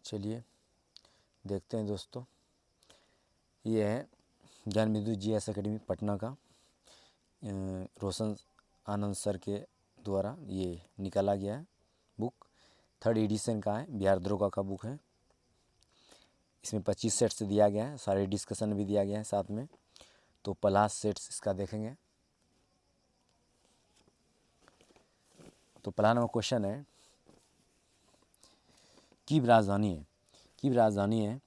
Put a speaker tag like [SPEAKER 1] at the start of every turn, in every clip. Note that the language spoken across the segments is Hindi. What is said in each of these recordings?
[SPEAKER 1] चलिए देखते हैं दोस्तों, ये है ज्ञान बिंदु GS एकेडमी पटना का रोशन आनंद सर के द्वारा ये निकाला गया है बुक। 3rd एडिशन का है, बिहार दरोगा का बुक है। इसमें 25 सेट्स दिया गया है, सारे डिस्कशन भी दिया गया है साथ में। तो पलास सेट्स इसका देखेंगे। तो पहला नंबर क्वेश्चन है, कीव राजधानी है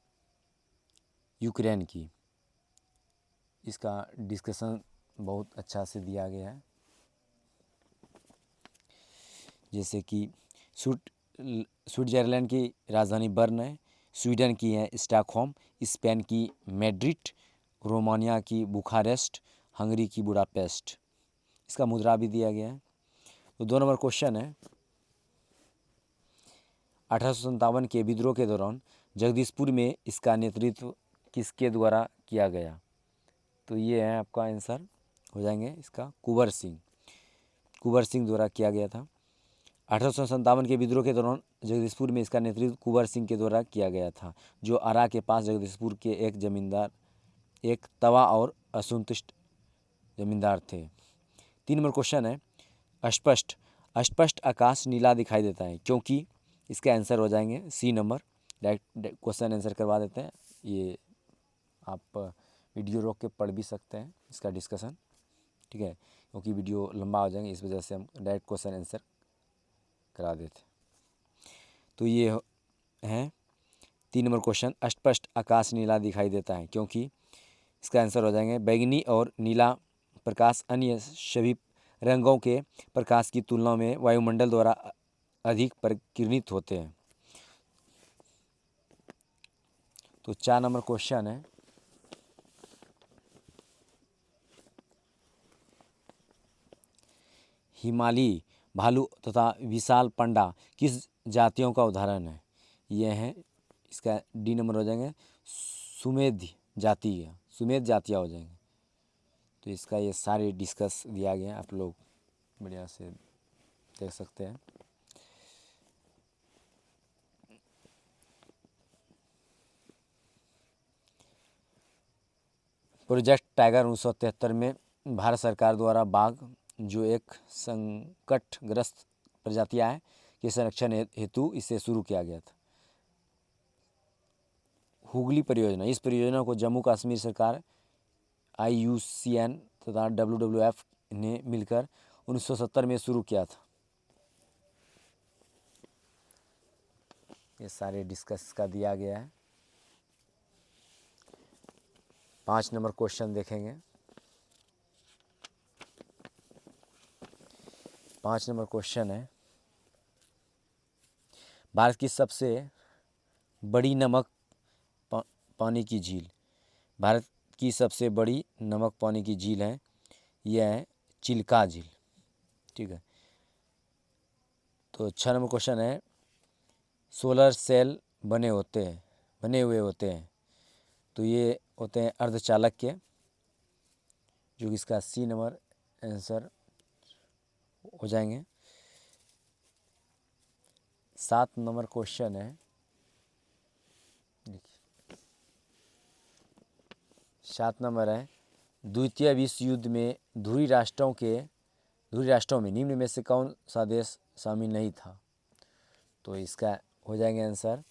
[SPEAKER 1] यूक्रेन की। इसका डिस्कशन बहुत अच्छा से दिया गया है, जैसे कि स्विट्जरलैंड की राजधानी बर्न है, स्वीडन की है स्टॉकहोम, स्पेन की मैड्रिड, रोमानिया की बुखारेस्ट, हंगरी की बुडापेस्ट। इसका मुद्रा भी दिया गया है। तो 2 नंबर क्वेश्चन है, 1857 के विद्रोह के दौरान जगदीशपुर में इसका नेतृत्व किसके द्वारा किया गया? तो ये है आपका आंसर हो जाएंगे इसका कुंवर सिंह द्वारा किया गया था। 1857 के विद्रोह के दौरान जगदीशपुर में इसका नेतृत्व कुंवर सिंह के द्वारा किया गया था, जो आरा के पास जगदीशपुर के एक जमींदार, एक तवा और असंतुष्ट जमींदार थे। 3 नंबर क्वेश्चन है, अस्पष्ट आकाश नीला दिखाई देता है क्योंकि? इसका आंसर हो जाएंगे C number. Direct question answer करवा देते हैं, ये आप वीडियो रोक के पढ़ भी सकते हैं इसका डिस्कशन, ठीक है, क्योंकि वीडियो लंबा हो जाएंगे, इस वजह से हम डायरेक्ट क्वेश्चन आंसर करा देते। तो ये है 3 नंबर क्वेश्चन, अस्पष्ट आकाश नीला दिखाई देता है क्योंकि? इसका आंसर हो जाएंगे बैगनी और नीला प्रकाश अन्य सभी रंगों के प्रकाश की तुलना में वायुमंडल द्वारा अधिक परिकिरणित होते हैं। तो 4 नंबर क्वेश्चन है, हिमालयी भालू तथा विशाल पंडा किस जातियों का उदाहरण है? यह है इसका D नंबर हो जाएंगे सुमेध जातियाँ हो जाएंगे। तो इसका ये सारे डिस्कस दिया गया है, आप लोग बढ़िया से देख सकते हैं। प्रोजेक्ट टाइगर 1973 में भारत सरकार द्वारा बाघ, जो एक संकटग्रस्त प्रजातियां है, के संरक्षण हेतु इसे शुरू किया गया था। हुगली परियोजना, इस परियोजना को जम्मू कश्मीर सरकार, IUCN तथा WWF ने मिलकर 1970 में शुरू किया था। ये सारे डिस्कस का दिया गया है। 5 नंबर क्वेश्चन देखेंगे। 5 नंबर क्वेश्चन है, भारत की सबसे बड़ी नमक पानी की झील। भारत की सबसे बड़ी नमक पानी की झील है, यह है चिल्का झील, ठीक है। तो 6 नंबर क्वेश्चन है, सोलर सेल बने हुए होते हैं, तो ये होते हैं अर्धचालक के, जो कि इसका C नंबर आंसर हो जाएंगे। 7 नंबर क्वेश्चन है, देखिए 7 नंबर है, द्वितीय विश्व युद्ध में ध्रुवी राष्ट्रों में निम्न में से कौन सा देश शामिल नहीं था? तो इसका हो जाएंगे आंसर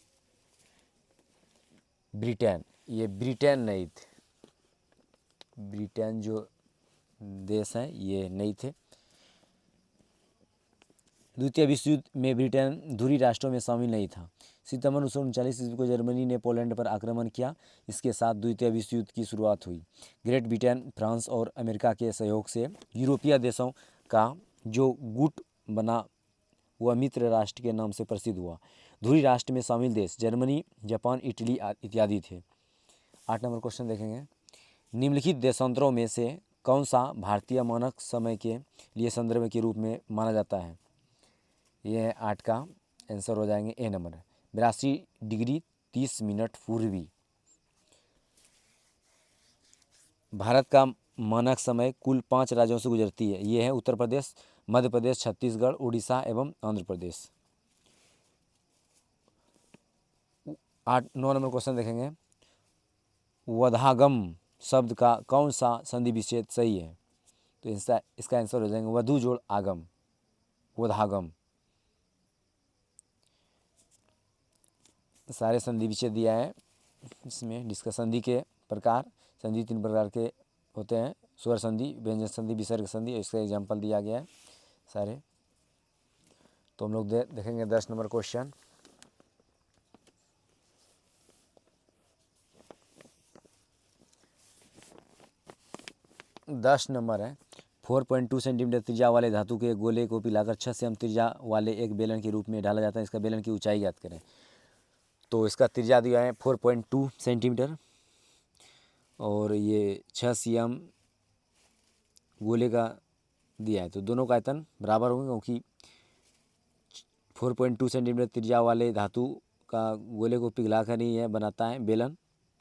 [SPEAKER 1] ब्रिटेन। ये ब्रिटेन नहीं थे, ब्रिटेन जो देश हैं ये नहीं थे। द्वितीय विश्व युद्ध में ब्रिटेन ध्रुवी राष्ट्रों में शामिल नहीं था। सितंबर 1939 ईस्वी को जर्मनी ने पोलैंड पर आक्रमण किया, इसके साथ द्वितीय विश्व युद्ध की शुरुआत हुई। ग्रेट ब्रिटेन, फ्रांस और अमेरिका के सहयोग से यूरोपीय देशों का जो गुट बना वह मित्र राष्ट्र के नाम से प्रसिद्ध हुआ। ध्रुवी राष्ट्र में शामिल देश जर्मनी, जापान, इटली इत्यादि थे। 8 नंबर क्वेश्चन देखेंगे, निम्नलिखित देशांतरों में से कौन सा भारतीय मानक समय के लिए संदर्भ के रूप में माना जाता है? यह है 8 का आंसर हो जाएंगे A नंबर, 82 डिग्री 30 मिनट पूर्वी। भारत का मानक समय कुल 5 राज्यों से गुजरती है, ये है उत्तर प्रदेश, मध्य प्रदेश, छत्तीसगढ़, उड़ीसा एवं आंध्र प्रदेश। 9 नंबर क्वेश्चन देखेंगे, वधागम शब्द का कौन सा संधि विच्छेद सही है? तो इसका आंसर हो जाएंगे वधु जोड़ आगम, वधागम। सारे संधि विच्छेद दिया है इसमें। डिस्कस संधि के प्रकार, संधि 3 प्रकार के होते हैं, स्वर संधि, व्यंजन संधि, विसर्ग संधि, इसका एग्जाम्पल दिया गया है सारे। तो हम लोग देखेंगे 10 नंबर क्वेश्चन। दस नंबर है, 4.2 सेंटीमीटर त्रिज्या वाले धातु के गोले को पिलाकर 6 सेमी त्रिज्या वाले एक बेलन के रूप में ढाला जाता है, इसका बेलन की ऊंचाई ज्ञात करें। तो इसका त्रिज्या दिया है 4.2 सेंटीमीटर और ये 6 सीएम गोले का दिया है। तो दोनों का आयतन बराबर होंगे, क्योंकि 4.2 सेंटीमीटर त्रिज्या वाले धातु का गोले को पिघलाकर ही यह बनाता है बेलन,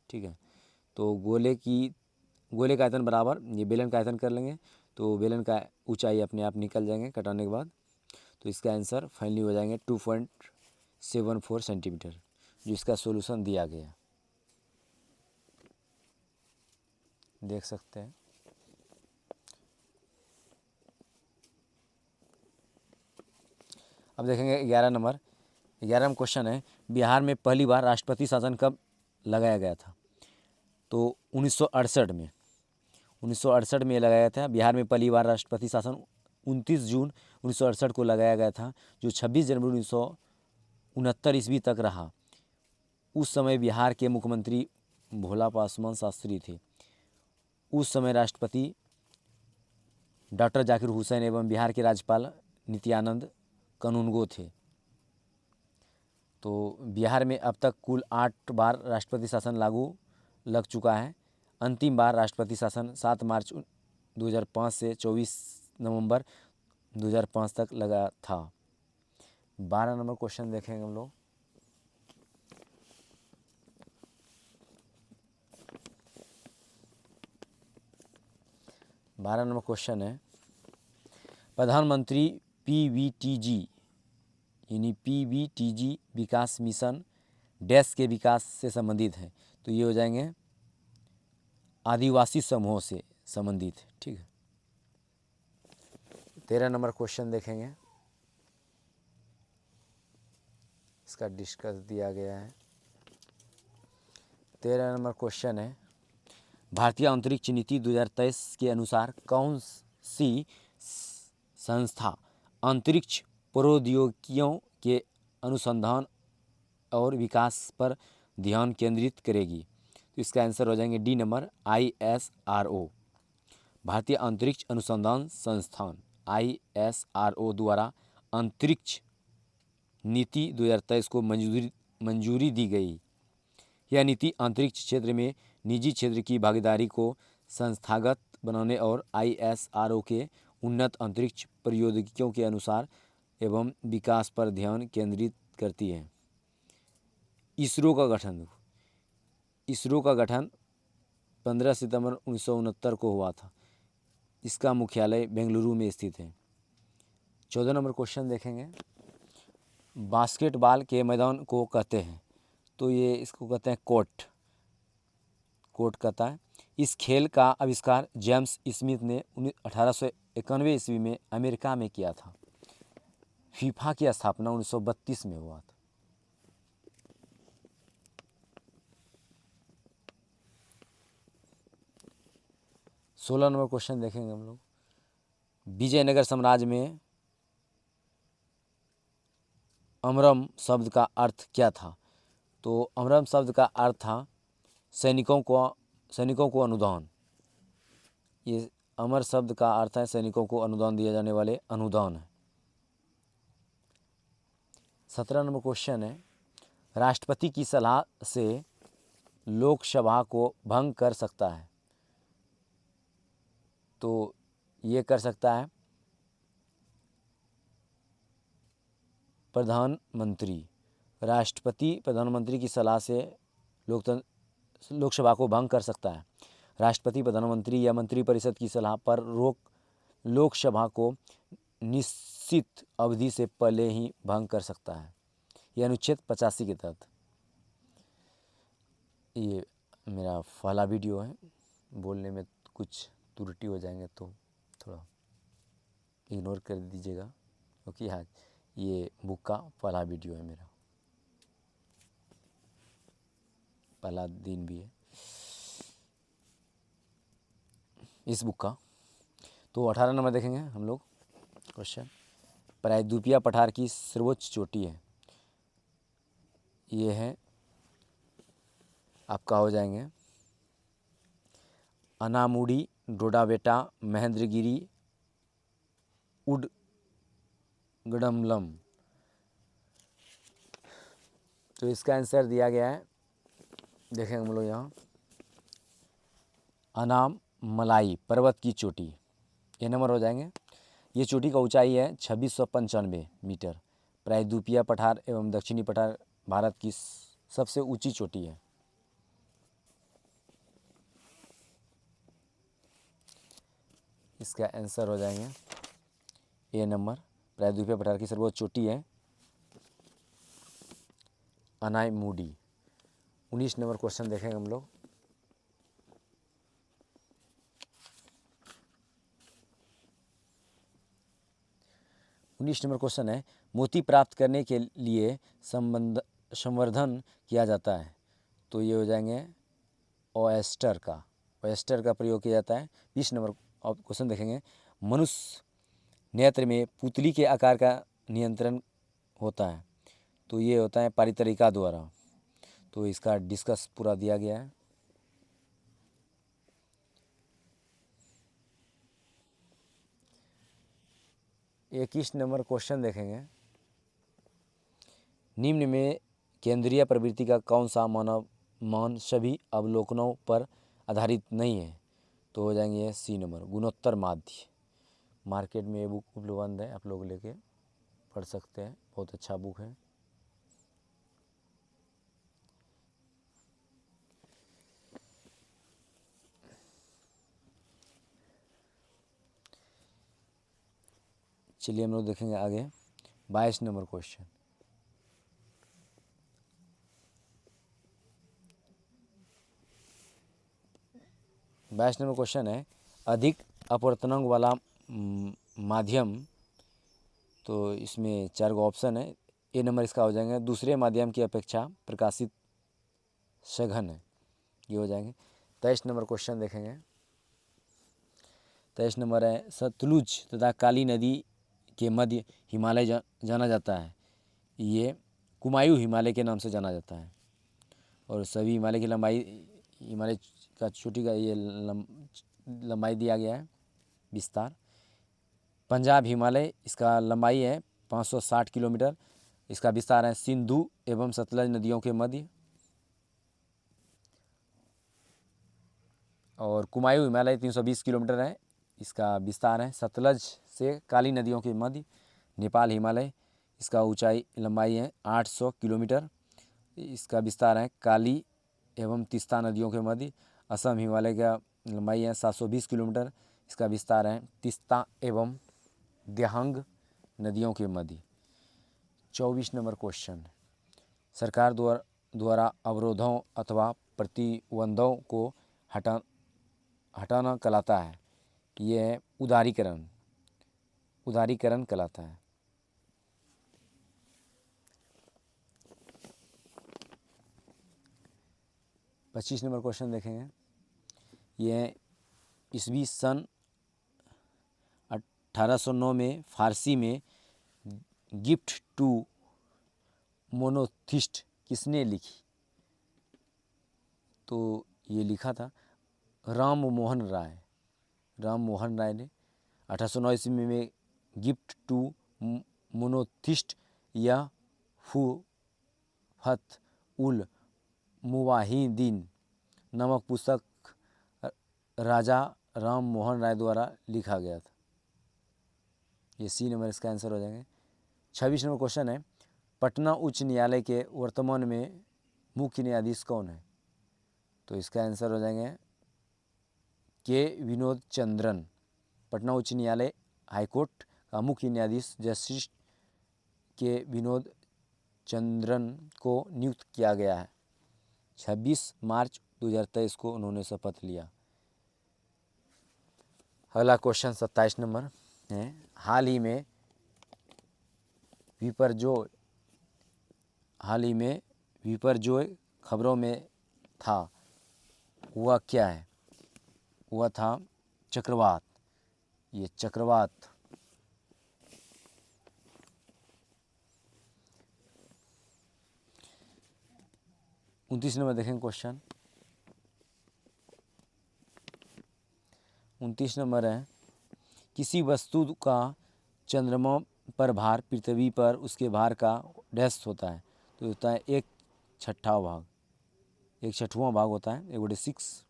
[SPEAKER 1] ठीक है। तो गोले का आयतन बराबर ये बेलन का आयतन कर लेंगे, तो बेलन का ऊंचाई अपने आप निकल जाएंगे कटाने के बाद। तो इसका आंसर फाइनली हो जाएंगे 2.74 सेंटीमीटर, जो इसका सॉल्यूशन दिया गया, देख सकते हैं। अब देखेंगे 11 नंबर। 11वां क्वेश्चन है, बिहार में पहली बार राष्ट्रपति शासन कब लगाया गया था? तो 1968 में लगाया गया था। बिहार में पहली बार राष्ट्रपति शासन 29 जून 1968 को लगाया गया था, जो 26 जनवरी 1969 ईस्वी तक रहा। उस समय बिहार के मुख्यमंत्री भोला पासवान शास्त्री थे। उस समय राष्ट्रपति डॉक्टर जाकिर हुसैन एवं बिहार के राज्यपाल नित्यानंद कानूनगो थे। तो बिहार में अब तक कुल 8 बार राष्ट्रपति शासन लागू लग चुका है। अंतिम बार राष्ट्रपति शासन 7 मार्च 2005 से 24 नवंबर 2005 तक लगा था। 12 नंबर क्वेश्चन देखेंगे हम लोग। बारह नंबर क्वेश्चन है, प्रधानमंत्री पीवीटीजी यानी पीवीटीजी विकास मिशन डैश के विकास से संबंधित है। तो ये हो जाएंगे आदिवासी समूहों से संबंधित, ठीक है। 13 नंबर क्वेश्चन देखेंगे, इसका डिस्कस दिया गया है। 13 नंबर क्वेश्चन है, भारतीय अंतरिक्ष नीति 2023 के अनुसार कौन सी संस्था अंतरिक्ष प्रौद्योगिकियों के अनुसंधान और विकास पर ध्यान केंद्रित करेगी? तो इसका आंसर हो जाएंगे डी नंबर, ISRO। भारतीय अंतरिक्ष अनुसंधान संस्थान ISRO द्वारा अंतरिक्ष नीति 2023 को मंजूरी दी गई। यह नीति अंतरिक्ष क्षेत्र में निजी क्षेत्र की भागीदारी को संस्थागत बनाने और ISRO के उन्नत अंतरिक्ष प्रौद्योगिकियों के अनुसार एवं विकास पर ध्यान केंद्रित करती है। इसरो का गठन 15 सितंबर 1969 को हुआ था। इसका मुख्यालय बेंगलुरु में स्थित है। 14 नंबर क्वेश्चन देखेंगे, बास्केटबॉल के मैदान को कहते हैं? तो ये इसको कहते हैं कोर्ट कहता है। इस खेल का आविष्कार जेम्स स्मिथ ने 1891 ईस्वी में अमेरिका में किया था। फीफा की स्थापना 1932 में हुआ था। सोलह नंबर क्वेश्चन देखेंगे हम लोग, विजयनगर साम्राज्य में अमरम शब्द का अर्थ क्या था? तो अमरम शब्द का अर्थ था सैनिकों को अनुदान। ये अमर शब्द का अर्थ है सैनिकों को अनुदान दिया जाने वाले अनुदान है। 17 नंबर क्वेश्चन है, राष्ट्रपति की सलाह से लोकसभा को भंग कर सकता है? तो ये कर सकता है प्रधानमंत्री। राष्ट्रपति प्रधानमंत्री की सलाह से लोकसभा को भंग कर सकता है। राष्ट्रपति प्रधानमंत्री या मंत्रिपरिषद की सलाह पर लोकसभा को निश्चित अवधि से पहले ही भंग कर सकता है। यह अनुच्छेद 85 के तहत। ये मेरा पहला वीडियो है, बोलने में कुछ त्रुटि हो जाएंगे तो थोड़ा इग्नोर कर दीजिएगा, क्योंकि हाँ ये बुक का पहला वीडियो है, मेरा पहला दिन भी है इस बुक का। तो 18 नंबर देखेंगे हम लोग क्वेश्चन। प्रायद्वीपीय पठार की सर्वोच्च चोटी है, ये है आपका हो जाएंगे अनामुडी, डोडाबेटा, महेंद्रगिरी, उडगडमलम। तो इसका आंसर दिया गया है, देखें हम लोग यहाँ अनामलाई पर्वत की चोटी, ये नंबर हो जाएंगे। ये चोटी का ऊंचाई है 2695 मीटर। प्रायद्वीपीय पठार एवं दक्षिणी पठार भारत की सबसे ऊंची चोटी है। इसका आंसर हो जाएंगे ए नंबर, प्रायद्वीपीय पठार की सर्वोच्च चोटी है अनामुडी। 19 नंबर क्वेश्चन देखेंगे हम लोग। उन्नीस नंबर क्वेश्चन है, मोती प्राप्त करने के लिए संवर्धन किया जाता है, तो ये हो जाएंगे ऑयस्टर का प्रयोग किया जाता है। 20 नंबर क्वेश्चन देखेंगे, मनुष्य नेत्र में पुतली के आकार का नियंत्रण होता है, तो ये होता है परितरिका द्वारा। तो इसका डिस्कस पूरा दिया गया है। इक्कीस नंबर क्वेश्चन देखेंगे, निम्न में केंद्रीय प्रवृत्ति का कौन सा मानव मान सभी अवलोकनों पर आधारित नहीं है, तो हो जाएंगे सी नंबर गुणोत्तर माध्य। मार्केट में ये बुक उपलब्ध है, आप लोग लेके पढ़ सकते हैं, बहुत अच्छा बुक है। चलिए हम लोग देखेंगे आगे 22 नंबर क्वेश्चन। बाईस नंबर क्वेश्चन है, अधिक अपवर्तनांक वाला माध्यम, तो इसमें 4 गो ऑप्शन है। ए नंबर इसका हो जाएंगे दूसरे माध्यम की अपेक्षा प्रकाशित सघन है, ये हो जाएंगे। 23 नंबर क्वेश्चन देखेंगे। 23 नंबर है, सतलुज तथा काली नदी के मध्य हिमालय जाना जाता है, ये कुमायूं हिमालय के नाम से जाना जाता है। और सभी हिमालय की लंबाई, हिमालय का चोटी का ये लंबाई दिया गया है, विस्तार। पंजाब हिमालय, इसका लंबाई है 560 किलोमीटर, इसका विस्तार है सिंधु एवं सतलज नदियों के मध्य। और कुमायूं हिमालय 320 किलोमीटर है, इसका विस्तार है सतलज से काली नदियों के मध्य। नेपाल हिमालय, इसका ऊंचाई लंबाई है 800 किलोमीटर, इसका विस्तार है काली एवं तीस्ता नदियों के मध्य। असम हिमालय का लंबाई है 720 किलोमीटर, इसका विस्तार है तीस्ता एवं दियांग नदियों के मध्य। 24 नंबर क्वेश्चन, सरकार द्वारा अवरोधों अथवा प्रतिबंधों को हटाना कहलाता है, ये है उदारीकरण कहलाता है। पच्चीस नंबर क्वेश्चन देखेंगे, ये ईस्वी सन 1809 में फारसी में गिफ्ट टू मोनोथिस्ट किसने लिखी, तो ये लिखा था राम मोहन राय ने 1809 ईस्वी में गिफ्ट टू मोनोथिस्ट या फुहत उल मुवाहिदीन नामक पुस्तक राजा राम मोहन राय द्वारा लिखा गया था, ये सी नंबर इसका आंसर हो जाएंगे। 26 नंबर क्वेश्चन है, पटना उच्च न्यायालय के वर्तमान में मुख्य न्यायाधीश कौन है, तो इसका आंसर हो जाएंगे के विनोद चंद्रन। पटना उच्च न्यायालय हाईकोर्ट का मुख्य न्यायाधीश जस्टिस के विनोद चंद्रन को नियुक्त किया गया है। 26 मार्च 2023 को उन्होंने शपथ लिया। अगला क्वेश्चन 27 नंबर है, हाल ही में विपर्जोय खबरों में था, हुआ क्या है? हुआ था चक्रवात। ये चक्रवात 29 नंबर देखेंगे क्वेश्चन। 29 नंबर है, किसी वस्तु का चंद्रमा पर भार पृथ्वी पर उसके भार का डैश होता है, तो होता है 1/6 भाग, 1/6वां भाग होता है, 1/6।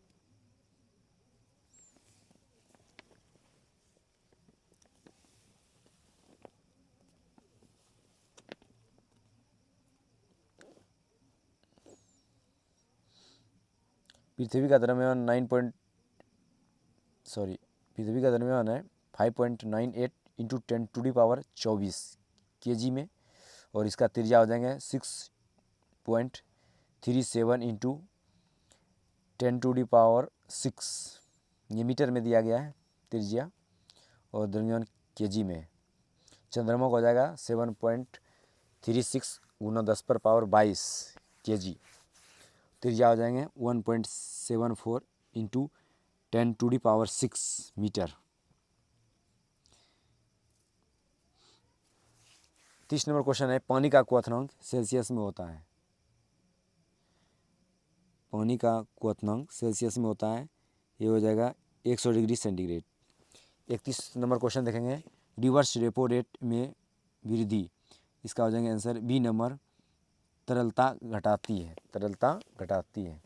[SPEAKER 1] पृथ्वी का द्रव्यमान पृथ्वी का द्रव्यमान है 5.98 इंटू 10⁻24 kg में, और इसका त्रिज्या हो जाएंगे 6.37 इंटू 10⁻6, ये मीटर में दिया गया है त्रिज्या, और द्रव्यमान kg में। चंद्रमा को हो जाएगा 7.36 गुना 10⁻22 kg, त्रिज्या हो जाएंगे 1.74 इंटू 10⁻6 मीटर। 30 नंबर क्वेश्चन है, पानी का क्वथनांक सेल्सियस में होता है। पानी का क्वथनांक सेल्सियस में होता है, ये हो जाएगा 100 डिग्री सेंटीग्रेड। 31 नंबर क्वेश्चन देखेंगे, रिवर्स रेपो रेट में वृद्धि, इसका हो जाएंगे आंसर बी नंबर, तरलता घटाती है, तरलता घटाती है।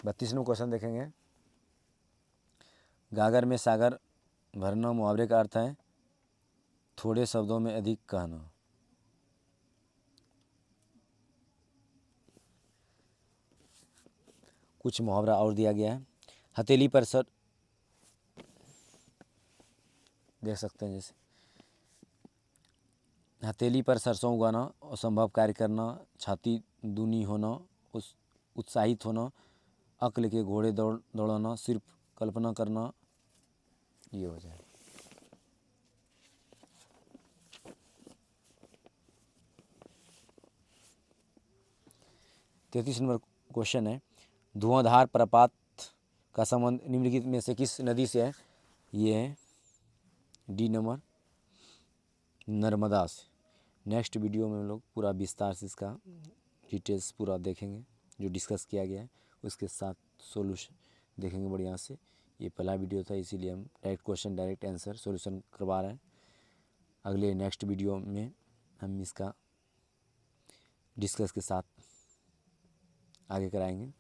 [SPEAKER 1] बत्तीस नंबर क्वेश्चन देखेंगे, गागर में सागर भरना मुहावरे का अर्थ है थोड़े शब्दों में अधिक कहना। कुछ मुहावरा और दिया गया है, हथेली पर सर देख सकते हैं, जैसे हथेली पर सरसों उगाना, असंभव कार्य करना, छाती दूनी होना, उत्साहित होना, अक्ल के घोड़े दौड़ाना, सिर्फ कल्पना करना, ये हो जाए। तैंतीस नंबर क्वेश्चन है, धुआंधार प्रपात का संबंध निम्नलिखित में से किस नदी से है? ये है डी नंबर, नर्मदा से। नेक्स्ट वीडियो में हम लोग पूरा विस्तार से इसका डिटेल्स पूरा देखेंगे, जो डिस्कस किया गया है उसके साथ सॉल्यूशन देखेंगे बढ़िया से। ये पहला वीडियो था, इसीलिए हम direct question direct answer solution करवा रहे हैं। अगले नेक्स्ट वीडियो में हम इसका डिस्कस के साथ आगे कराएंगे।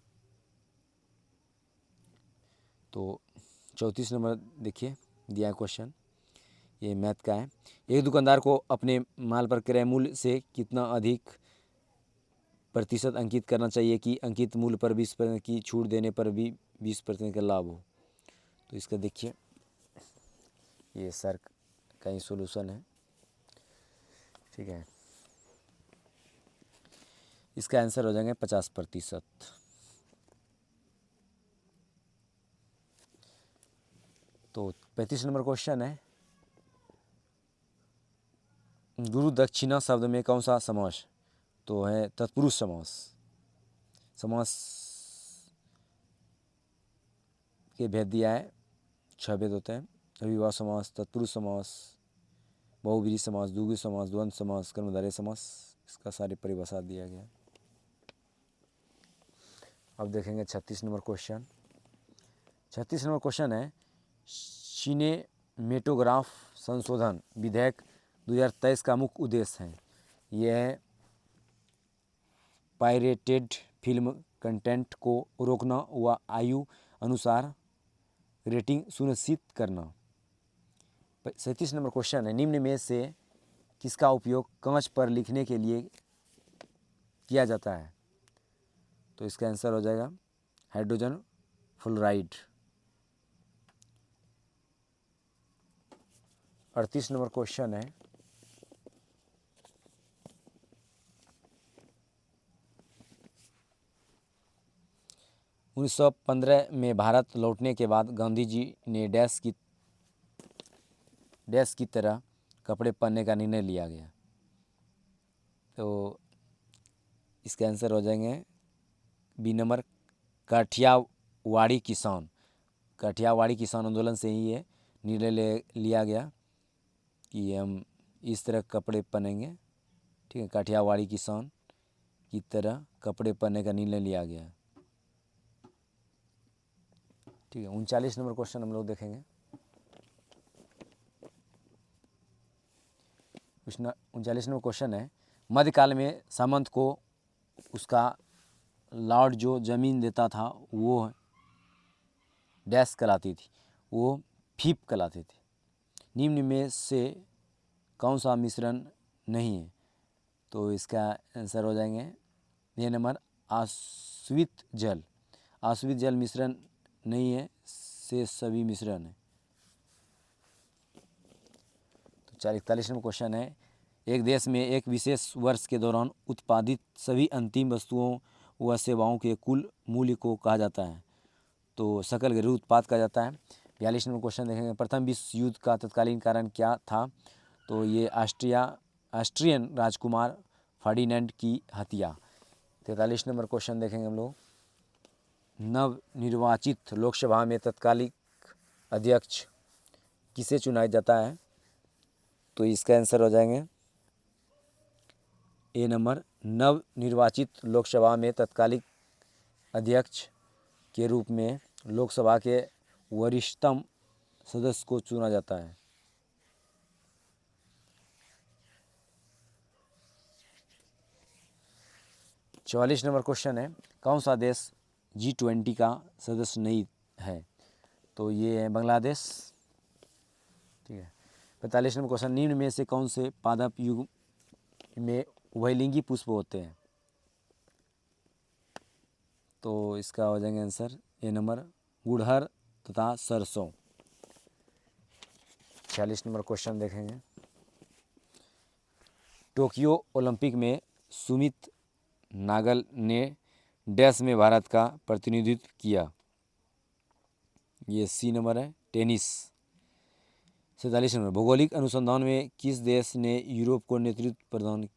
[SPEAKER 1] तो 34 नंबर देखिए दिया क्वेश्चन, ये मैथ का है, एक दुकानदार को अपने माल पर क्रय मूल्य से कितना अधिक प्रतिशत अंकित करना चाहिए कि अंकित मूल्य पर 20% की छूट देने पर भी 20% का लाभ हो? तो इसका देखिए, ये सर का ही सोल्यूशन है, ठीक है। इसका आंसर हो जाएंगे 50%। तो 35 नंबर क्वेश्चन है, गुरु दक्षिणा शब्द में कौन सा समास? तो है तत्पुरुष समास। समास के भेद दिया है, 6 भेद होते हैं, अविभाज्य समास, तत्पुरुष समास, बहुव्रीहि समास, द्विगु समास, द्वंद्व समास, कर्मधारय समास, इसका सारी परिभाषा दिया गया। अब देखेंगे 36 नंबर क्वेश्चन। 36 नंबर क्वेश्चन है, सिनेमेटोग्राफ संशोधन विधेयक 2023 का मुख्य उद्देश्य है। यह है पायरेटेड फिल्म कंटेंट को रोकना व आयु अनुसार रेटिंग सुनिश्चित करना। 37 नंबर क्वेश्चन है, निम्न में से किसका उपयोग कांच पर लिखने के लिए किया जाता है? तो इसका आंसर हो जाएगा हाइड्रोजन फ्लोराइड। 38 नंबर क्वेश्चन है, 1915 में भारत लौटने के बाद गांधी जी ने डैश की तरह कपड़े पहनने का निर्णय लिया गया। तो इसके आंसर हो जाएंगे बी नंबर काठियावाड़ी किसान। काठियावाड़ी किसान आंदोलन से ही ये निर्णय लिया गया कि हम इस तरह कपड़े पहनेंगे। ठीक है, काठियावाड़ी किसान की तरह कपड़े पहनने का निर्णय लिया गया। ठीक है, 39 नंबर क्वेश्चन हम लोग देखेंगे। 39 नंबर क्वेश्चन है, मध्यकाल में सामंत को उसका लॉर्ड जो जमीन देता था वो डैश कहलाती थी, वो फीप कहलाती थी। निम्न में से कौन सा मिश्रण नहीं है? तो इसका आंसर हो जाएंगे ये नंबर आश्रित जल। आश्रित जल मिश्रण नहीं है, से सभी मिश्रण है। तो 41 नंबर क्वेश्चन है, एक देश में एक विशेष वर्ष के दौरान उत्पादित सभी अंतिम वस्तुओं व सेवाओं के कुल मूल्य को कहा जाता है। तो सकल घरेलू उत्पाद कहा जाता है। 42 नंबर क्वेश्चन देखेंगे, प्रथम विश्व युद्ध का तत्कालीन कारण क्या था? तो ये ऑस्ट्रियन राजकुमार फर्डिनेंड की हत्या। 43 नंबर क्वेश्चन देखेंगे हम लोग, नवनिर्वाचित लोकसभा में तत्कालिक अध्यक्ष किसे चुना जाता है? तो इसका आंसर हो जाएंगे ए नंबर, नवनिर्वाचित लोकसभा में तत्कालिक अध्यक्ष के रूप में लोकसभा के वरिष्ठतम सदस्य को चुना जाता है। चौवालीस नंबर क्वेश्चन है, कौन सा देश G20 का सदस्य नहीं है? तो ये है बांग्लादेश। ठीक है, 45 नंबर क्वेश्चन, निम्न में से कौन से पादप युग में उभयलिंगी पुष्प होते हैं? तो इसका हो जाएंगे आंसर ए नंबर, गुड़हल तथा सरसों। 46 नंबर क्वेश्चन देखेंगे, टोक्यो ओलंपिक में सुमित नागल ने डैश में भारत का प्रतिनिधित्व किया? ये सी नंबर है, टेनिस। 47 नंबर, भौगोलिक अनुसंधान में किस देश ने यूरोप को नेतृत्व प्रदान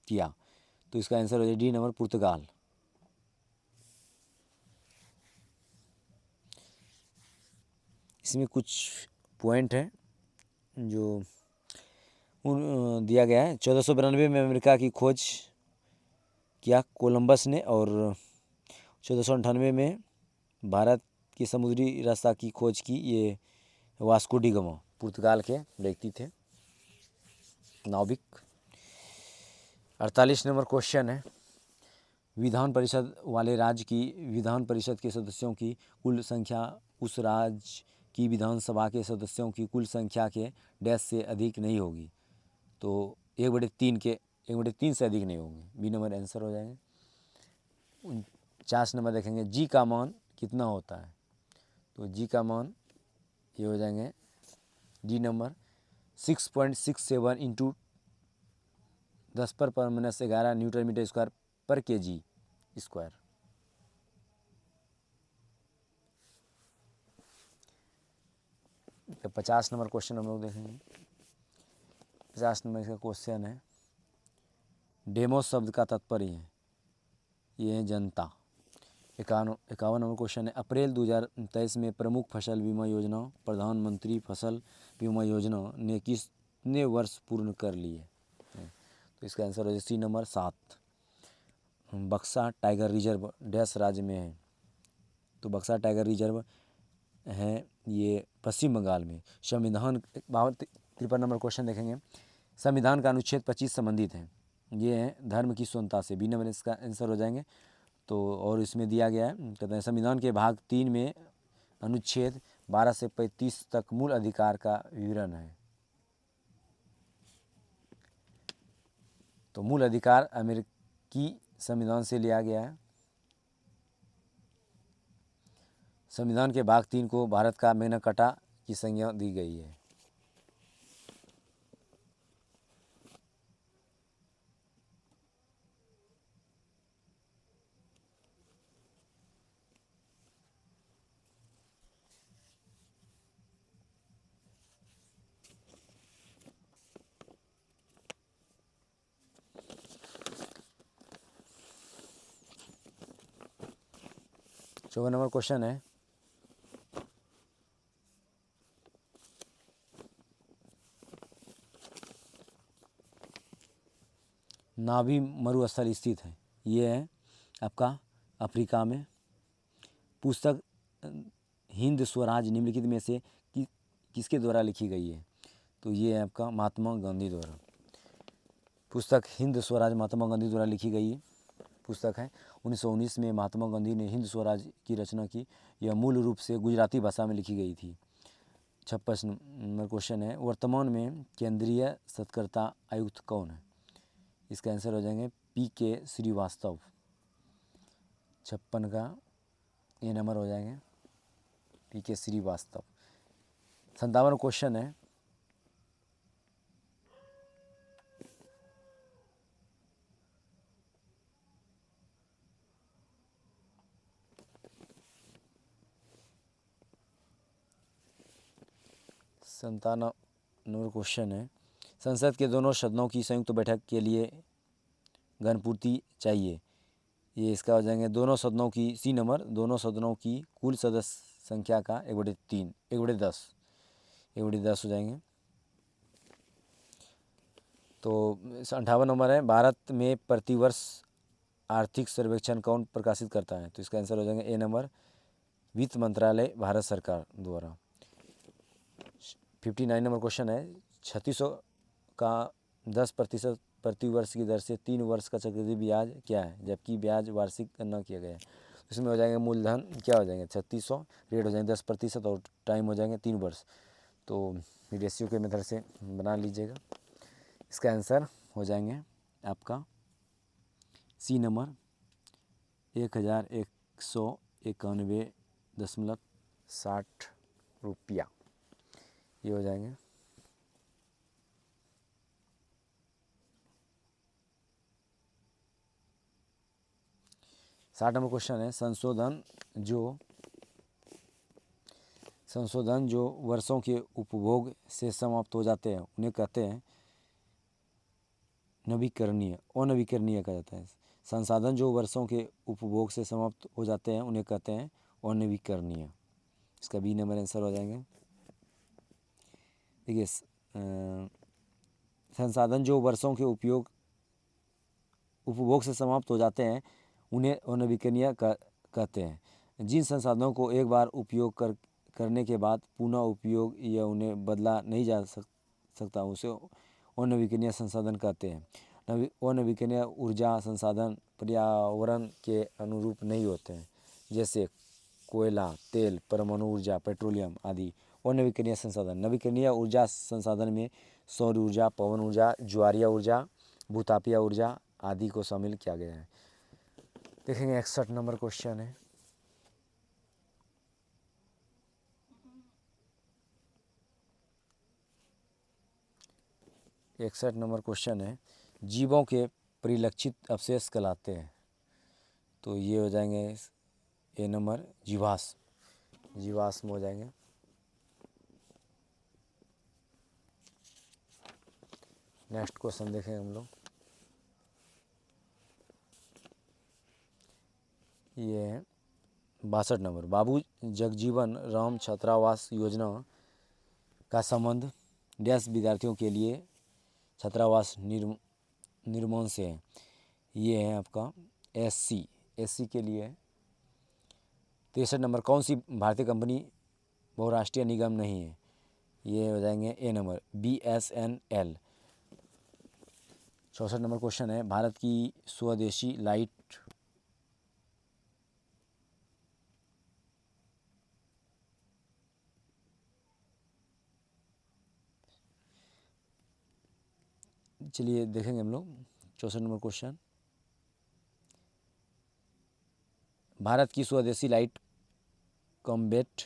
[SPEAKER 1] किया? तो इसका आंसर हो जाए डी नंबर, पुर्तगाल। इसमें कुछ पॉइंट है जो दिया गया है। 1492 में अमेरिका की खोज किया कोलंबस ने, और 1498 में भारत के समुद्री रास्ता की खोज की ये वास्को डी गामा, पुर्तगाल के व्यक्ति थे, नाविक। 48 नंबर क्वेश्चन है, विधान परिषद वाले राज्य की विधान परिषद के सदस्यों की कुल संख्या उस राज्य की विधानसभा के सदस्यों की कुल संख्या के डैश से अधिक नहीं होगी। तो 1/3 से अधिक नहीं होंगे। बी नंबर आंसर हो जाएंगे। 49 नंबर देखेंगे, जी का मान कितना होता है? तो जी का मान ये हो जाएंगे D number, 6.67 into 10⁻⁻11 newton metre square पर kg स्क्वायर। तो 50 नंबर क्वेश्चन हम लोग देखेंगे। 50 नंबर का क्वेश्चन है, डेमोस शब्द का तात्पर्य है, ये है जनता। 51 नंबर क्वेश्चन है, अप्रैल 2023 में प्रमुख फसल बीमा योजना प्रधानमंत्री फसल बीमा योजना ने कितने वर्ष पूर्ण कर लिए? तो इसका आंसर हो सी नंबर, 7। बक्सा टाइगर रिजर्व डैश राज्य में है? तो बक्सा टाइगर रिजर्व है ये पश्चिम बंगाल में। संविधान 53 नंबर क्वेश्चन देखेंगे, संविधान का अनुच्छेद 25 संबंधित है, ये है धर्म की स्वतंत्रता से। बी नंबर इसका आंसर हो जाएंगे। तो और इसमें दिया गया है, कहते हैं संविधान के भाग 3 में अनुच्छेद 12 से 35 तक मूल अधिकार का विवरण है। तो मूल अधिकार अमेरिकी संविधान से लिया गया है। संविधान के भाग 3 को भारत का मैग्ना कार्टा की संज्ञा दी गई है। 54 नंबर क्वेश्चन है, नाभी मरुस्थल स्थित है। ये है आपका अफ्रीका में। पुस्तक हिंद स्वराज निम्नलिखित में से किसके द्वारा लिखी गई है? तो ये है आपका महात्मा गांधी द्वारा। पुस्तक हिंद स्वराज महात्मा गांधी द्वारा लिखी गई पुस्तक है। 1919 में महात्मा गांधी ने हिंद स्वराज की रचना की। यह मूल रूप से गुजराती भाषा में लिखी गई थी। 56 नंबर क्वेश्चन है, वर्तमान में केंद्रीय सत्कर्ता आयुक्त कौन है? इसका आंसर हो जाएंगे पी.के. श्रीवास्तव। 56 का ये नंबर हो जाएंगे पी.के. श्रीवास्तव। 57 क्वेश्चन है, नंबर क्वेश्चन है, संसद के दोनों सदनों की संयुक्त बैठक के लिए घनपूर्ति चाहिए। ये इसका हो जाएंगे दोनों सदनों की सी नंबर, दोनों सदनों की कुल सदस्य संख्या का 1/3, 1/10, 1/10 हो जाएंगे। तो 58 नंबर है, भारत में प्रतिवर्ष आर्थिक सर्वेक्षण कौन प्रकाशित करता है? तो इसका आंसर हो जाएंगे ए नंबर, वित्त मंत्रालय, भारत सरकार द्वारा। 59 नंबर क्वेश्चन है, छत्तीसों का 10% प्रतिवर्ष की दर से 3 वर्ष का चक्रवृद्धि ब्याज क्या है, जबकि ब्याज वार्षिक गणना किया गया है? इसमें हो जाएंगे मूलधन क्या हो जाएंगे 3600, रेट हो जाएंगे 10% और टाइम हो जाएंगे 3 वर्ष। तो रेशियो के मेथड से बना लीजिएगा। इसका आंसर हो जाएंगे आपका सी नंबर 1191.60 रुपया, ये हो जाएंगे। साठ नंबर क्वेश्चन है, संशोधन जो वर्षों के उपभोग से समाप्त हो जाते हैं उन्हें कहते हैं नवीकरणीय, अनवीकरणीय कहा जाता है। संसाधन जो वर्षों के उपभोग से समाप्त हो जाते हैं उन्हें कहते हैं अनवीकरणीय। इसका बी नंबर आंसर हो जाएंगे। देखिए संसाधन जो वर्षों के उपभोग से समाप्त हो जाते हैं उन्हें अनवीकरणीय कहते हैं। जिन संसाधनों को एक बार उपयोग करने के बाद पुनः उपयोग या उन्हें बदला नहीं जा सकता उसे अनवीकरणीय संसाधन कहते हैं। अनवीकरणीय ऊर्जा संसाधन पर्यावरण के अनुरूप नहीं होते हैं, जैसे कोयला, तेल, परमाणु ऊर्जा, पेट्रोलियम आदि अनवीकरणीय संसाधन। नवीकरणीय ऊर्जा संसाधन में सौर ऊर्जा, पवन ऊर्जा, ज्वारीय ऊर्जा, भूतापीय ऊर्जा आदि को शामिल किया गया है। देखेंगे 61 नंबर क्वेश्चन है, जीवों के परिलक्षित अवशेष कहलाते हैं। तो ये हो जाएंगे ए नंबर जीवाश्म हो जाएंगे। नेक्स्ट क्वेश्चन देखें हम लोग, ये है 62 नंबर, बाबू जगजीवन राम छात्रावास योजना का संबंध डैश विद्यार्थियों के लिए छात्रावास निर्माण से है। ये है आपका एससी के लिए। 63 नंबर, कौन सी भारतीय कंपनी बहुराष्ट्रीय निगम नहीं है? ये हो जाएंगे A number BSNL। 64 number question है, भारत की स्वदेशी लाइट चलिए देखेंगे हम लोग 64 नंबर क्वेश्चन, भारत की स्वदेशी लाइट कॉम्बैट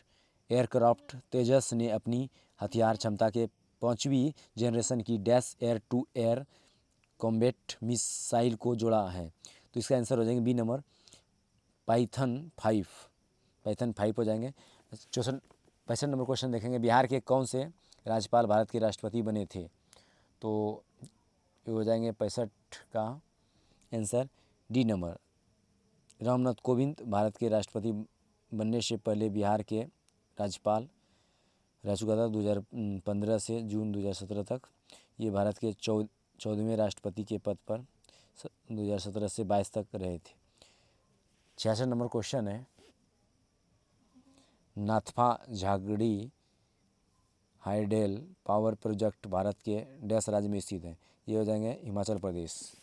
[SPEAKER 1] एयरक्राफ्ट तेजस ने अपनी हथियार क्षमता के 5वीं जनरेशन की dash air to air combat missile को जोड़ा है। तो इसका आंसर हो जाएंगे बी नंबर पाइथन 5 हो जाएंगे। 65 नंबर क्वेश्चन देखेंगे, बिहार के कौन से राज्यपाल भारत के राष्ट्रपति बने थे? तो ये हो जाएंगे 65 का answer D number, Ramnath Kovind Bharat के राष्ट्रपति बनने से पहले बिहार के राज्यपाल रह चुका था 2015 से जून 2017 तक। ये भारत के 14वें राष्ट्रपति के पद पर 2017 से 22 तक रहे थे। 66 नंबर क्वेश्चन है, Nathpa झागड़ी hydel power project Bharat के डैश राज्य में स्थित है। ये हो जाएंगे हिमाचल प्रदेश।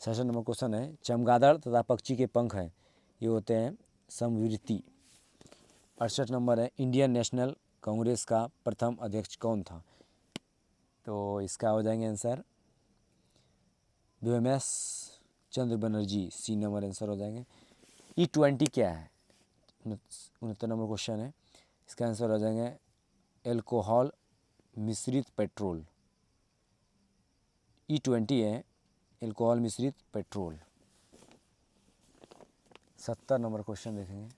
[SPEAKER 1] 66 नंबर क्वेश्चन है, चमगादड़ तथा पक्षी के पंख हैं, ये होते हैं समवृत्ति। 68 नंबर है, इंडियन नेशनल कांग्रेस का प्रथम अध्यक्ष कौन था? तो इसका हो जाएंगे आंसर BMS चंद्र बनर्जी, सी नंबर आंसर हो जाएंगे। E20 क्या है? 69 नंबर क्वेश्चन है, इसका आंसर हो जाएंगे एल्कोहल मिश्रित पेट्रोल। E20 है एल्कोहल मिश्रित पेट्रोल। 70 नंबर क्वेश्चन देखेंगे,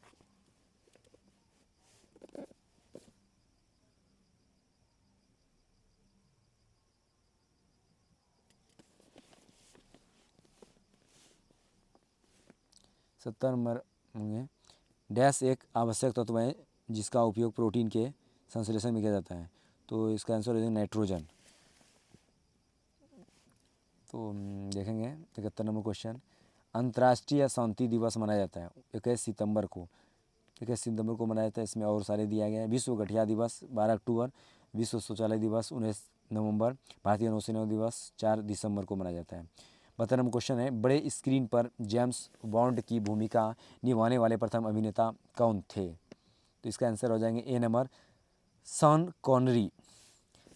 [SPEAKER 1] होंगे, डैश एक आवश्यक तत्व है जिसका उपयोग प्रोटीन के संश्लेषण में किया जाता है। तो इसका आंसर है नाइट्रोजन। तो देखेंगे 71 नंबर क्वेश्चन, अंतर्राष्ट्रीय शांति दिवस मनाया जाता है 21 सितंबर को। 21 सितंबर को मनाया जाता है, इसमें और सारे दिया गया है। विश्व गठिया दिवस 12 अक्टूबर, विश्व शौचालय दिवस 19 नवंबर, भारतीय नौसेना दिवस 4 दिसंबर को मनाया जाता है। 72 नंबर क्वेश्चन है, बड़े स्क्रीन पर जेम्स बॉन्ड की भूमिका निभाने वाले प्रथम अभिनेता कौन थे? तो इसका आंसर हो जाएंगे A number Sean Connery.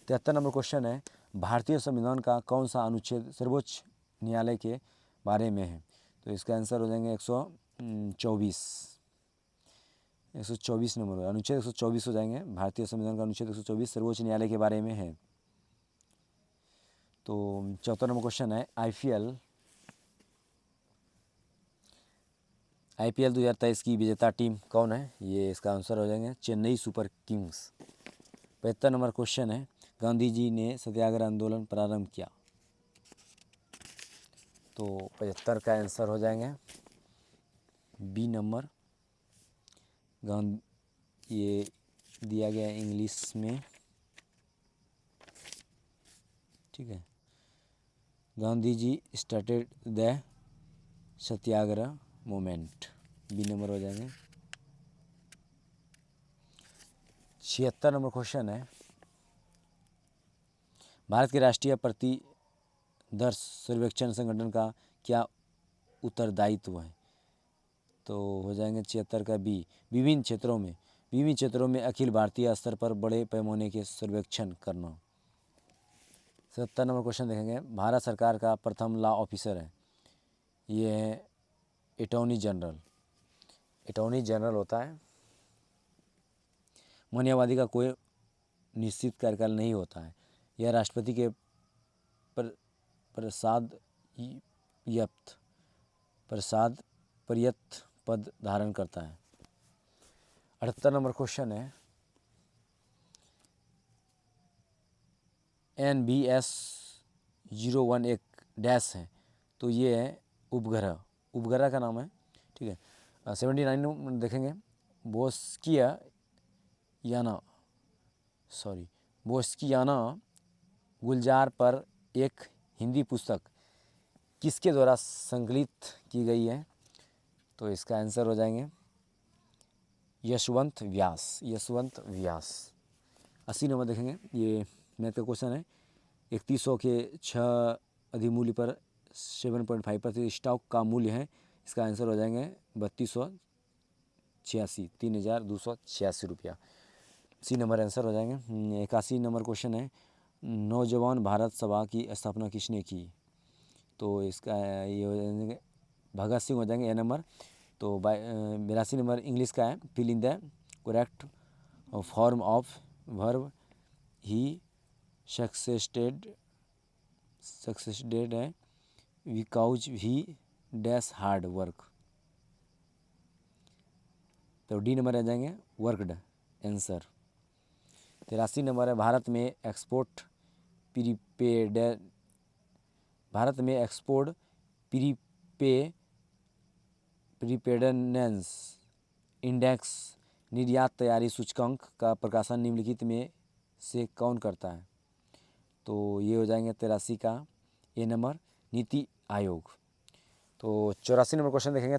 [SPEAKER 1] 73 number question है, भारतीय संविधान का कौन सा अनुच्छेद सर्वोच्च न्यायालय के बारे में है? तो इसका आंसर हो जाएंगे 124 नंबर अनुच्छेद 124 हो जाएंगे। भारतीय संविधान का अनुच्छेद 124 सर्वोच्च न्यायालय के बारे में है। तो 74 नंबर क्वेश्चन है, IPL 2023 की विजेता टीम कौन है? ये इसका आंसर हो जाएंगे Chennai super Kings. 75 number question है, गांधी जी ने सत्याग्रह आंदोलन प्रारंभ किया। तो 75 का आंसर हो जाएंगे बी नंबर ये दिया गया इंग्लिश में, ठीक है। Gandhi ji started the satyagraha movement, B number हो जाएंगे। 76 नंबर क्वेश्चन है, भारत के राष्ट्रीय प्रतिदर्श सर्वेक्षण संगठन का क्या उत्तरदायित्व है? तो हो जाएंगे 76 का बी, विभिन्न क्षेत्रों में अखिल भारतीय स्तर पर बड़े पैमाने के सर्वेक्षण करना। 77 नंबर क्वेश्चन देखेंगे, भारत सरकार का प्रथम लॉ ऑफिसर है, ये है अटॉर्नी जनरल होता है। मन्यवादी का कोई निश्चित कार्यकाल नहीं होता है, यह राष्ट्रपति के प्रसाद पद धारण करता है। 78 नंबर क्वेश्चन है, NVS 01 एक डैश है, तो ये है उपग्रह का नाम है, ठीक है। 79 देखेंगे, बोस्कियाना गुलजार पर एक हिंदी पुस्तक किसके द्वारा संकलित की गई है? तो इसका आंसर हो जाएंगे यशवंत व्यास। 80 नंबर देखेंगे, ये मैथ का क्वेश्चन है, 3100 के 6 अधिमूल्य पर 7.5% स्टॉक का मूल्य है, इसका आंसर हो जाएंगे 3286 रुपया, सी नंबर आंसर हो जाएंगे। 81 नंबर क्वेश्चन है, नौजवान भारत सभा की स्थापना किसने की? तो इसका ये हो जाएंगे भगत सिंह हो जाएंगे ए नंबर। तो 82 नंबर इंग्लिश का है, fill in the correct form of verb he succeeded है because he dash hard work. तो डी नंबर आ जाएंगे वर्कड आंसर। 83 नंबर है, भारत में एक्सपोर्ट प्रीपेड प्रीपेडनेस इंडेक्स निर्यात तैयारी सूचकांक का प्रकाशन निम्नलिखित में से कौन करता है? तो ये हो जाएंगे 83 का ए नंबर नीति आयोग। तो 84 नंबर क्वेश्चन देखेंगे,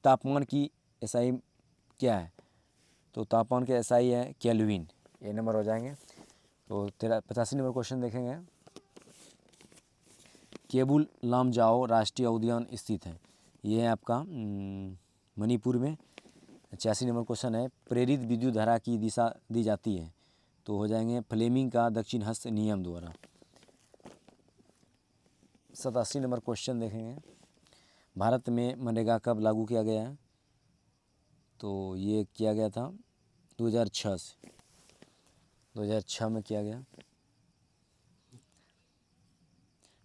[SPEAKER 1] तापमान की एसआई क्या है? तो तापमान की एसआई है केल्विन, ए नंबर हो जाएंगे। तो 85 नंबर क्वेश्चन देखेंगे, केबुल लामजाओ राष्ट्रीय उद्यान स्थित है, ये है आपका मणिपुर में। 86 नंबर क्वेश्चन है, प्रेरित विद्युत धारा की दिशा दी जाती है, तो हो जाएंगे फ्लेमिंग का दक्षिण हस्त नियम द्वारा। 87 नंबर क्वेश्चन देखेंगे, भारत में मनरेगा कब लागू किया गया है? तो ये किया गया था 2006 से, 2006 में किया गया।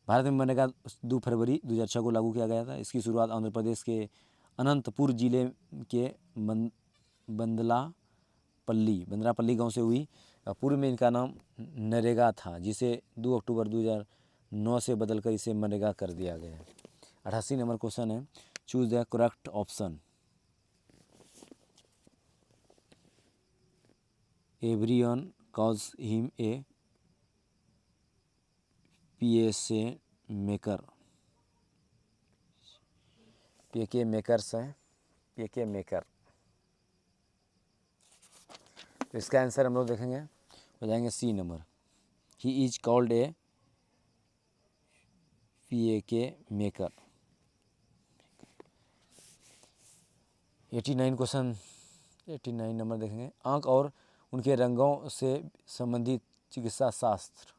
[SPEAKER 1] भारत में मनरेगा 2 फरवरी 2006 को लागू किया गया था। इसकी शुरुआत आंध्र प्रदेश के अनंतपुर जिले के बंदरापल्ली गांव से हुई। पूर्व में इनका नाम नरेगा था, जिसे 2 अक्टूबर 2009 से बदलकर इसे मनरेगा कर दिया गया। 88 नंबर क्वेश्चन है, choose the correct option. Everyone calls him a peacemaker, peacemakers हैं, पीके मेकर। तो इसका आंसर हम लोग देखेंगे, हो जाएंगे C number, he is called a peacemaker. 89 question, 89 number देखेंगे, आँख और उनके रंगों से संबंधित चिकित्सा शास्त्र।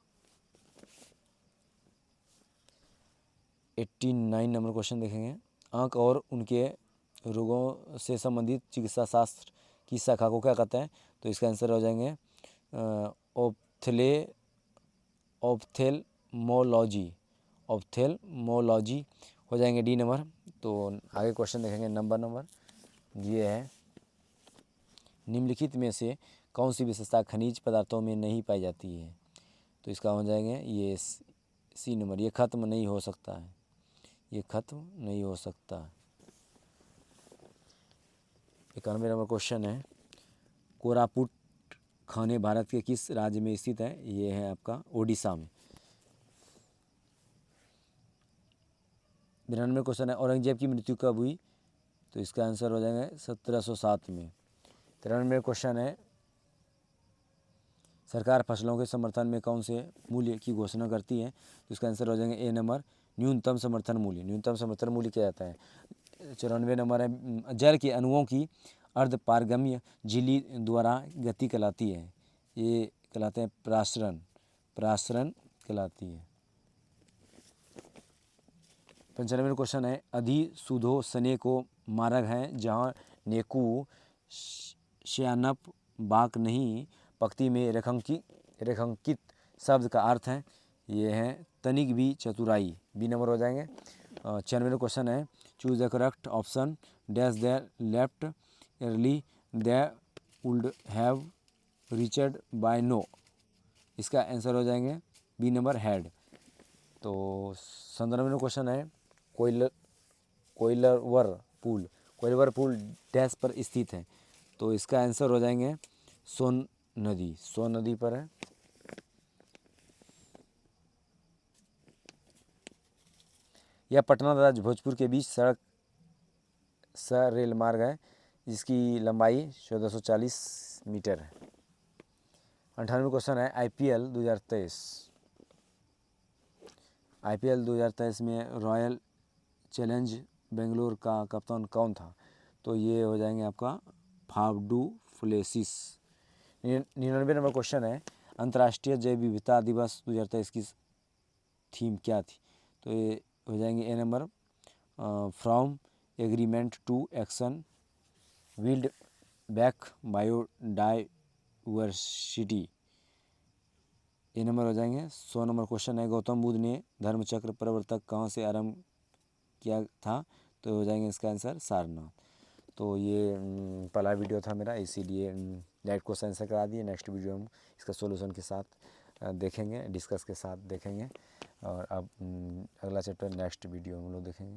[SPEAKER 1] 89 नंबर क्वेश्चन देखेंगे, आँख और उनके रोगों से संबंधित चिकित्सा शास्त्र की शाखा को क्या कहते हैं? तो इसका आंसर हो जाएंगे ऑप्थेल्मोलॉजी हो जाएंगे डी नंबर। तो आगे क्वेश्चन देखेंगे, नंबर ये है, निम्नलिखित में से कौन सी विशेषता खनिज पदार्थों में नहीं पाई जाती है? तो इसका हो जाएंगे ये सी नंबर, ये खत्म नहीं हो सकता है, ये खत्म नहीं हो सकता। 91 नंबर क्वेश्चन है, कोरापुट खाने भारत के किस राज्य में स्थित है? ये है आपका ओडिशा में। 92 क्वेश्चन है, औरंगजेब की मृत्यु कब हुई? तो इसका आंसर हो जाएगा 1707 में। 93 क्वेश्चन है, सरकार फसलों के समर्थन में कौन से मूल्य की घोषणा करती है? तो इसका आंसर हो जाएंगे ए नंबर, न्यूनतम समर्थन मूल्य। न्यूनतम समर्थन मूल्य क्या जाता है? 94 नंबर है, जल के अणुओं की अर्धपारगम्य झिल्ली द्वारा गति कहलाती है, ये कहलाते हैं प्रासरण कहलाती है। 95 क्वेश्चन है, अधिशुद्धो सने को मार्ग है जहाँ नेकू श्यानप बाक नहीं पंक्ति में रेखांकित शब्द का अर्थ है, ये है तनिक भी चतुराई, बी नंबर हो जाएंगे। 96 क्वेश्चन है, choose the correct option, dash the left early the would have reached by now. इसका आंसर हो जाएंगे बी नंबर हैड। तो 97 क्वेश्चन है, कोइलवर पुल डैश पर स्थित है? तो इसका आंसर हो जाएंगे सोन नदी पर है। यह पटना तथा भोजपुर के बीच रेल मार्ग है, जिसकी लंबाई 1440 मीटर है। 98 क्वेश्चन है, आईपीएल 2023 में रॉयल चैलेंज बेंगलोर का कप्तान कौन था? तो ये हो जाएंगे आपका Faf du Plessis. 99 number question है, अंतर्राष्ट्रीय जैव विविधता दिवस 2023 की थीम क्या थी? तो ये हो जाएंगे A number, from agreement to action, build back biodiversity, ये नंबर हो जाएंगे। 100 नंबर क्वेश्चन है, गौतम बुद्ध ने धर्मचक्र प्रवर्तक कहाँ से आरंभ किया था? तो हो जाएंगे इसका आंसर सारनाथ। तो ये पहला वीडियो था मेरा, इसीलिए डायरेक्ट क्वेश्चन आंसर करा दिए। नेक्स्ट वीडियो हम इसका सॉल्यूशन के साथ देखेंगे, डिस्कस के साथ देखेंगे, और अब अगला चैप्टर नेक्स्ट वीडियो हम लोग देखेंगे।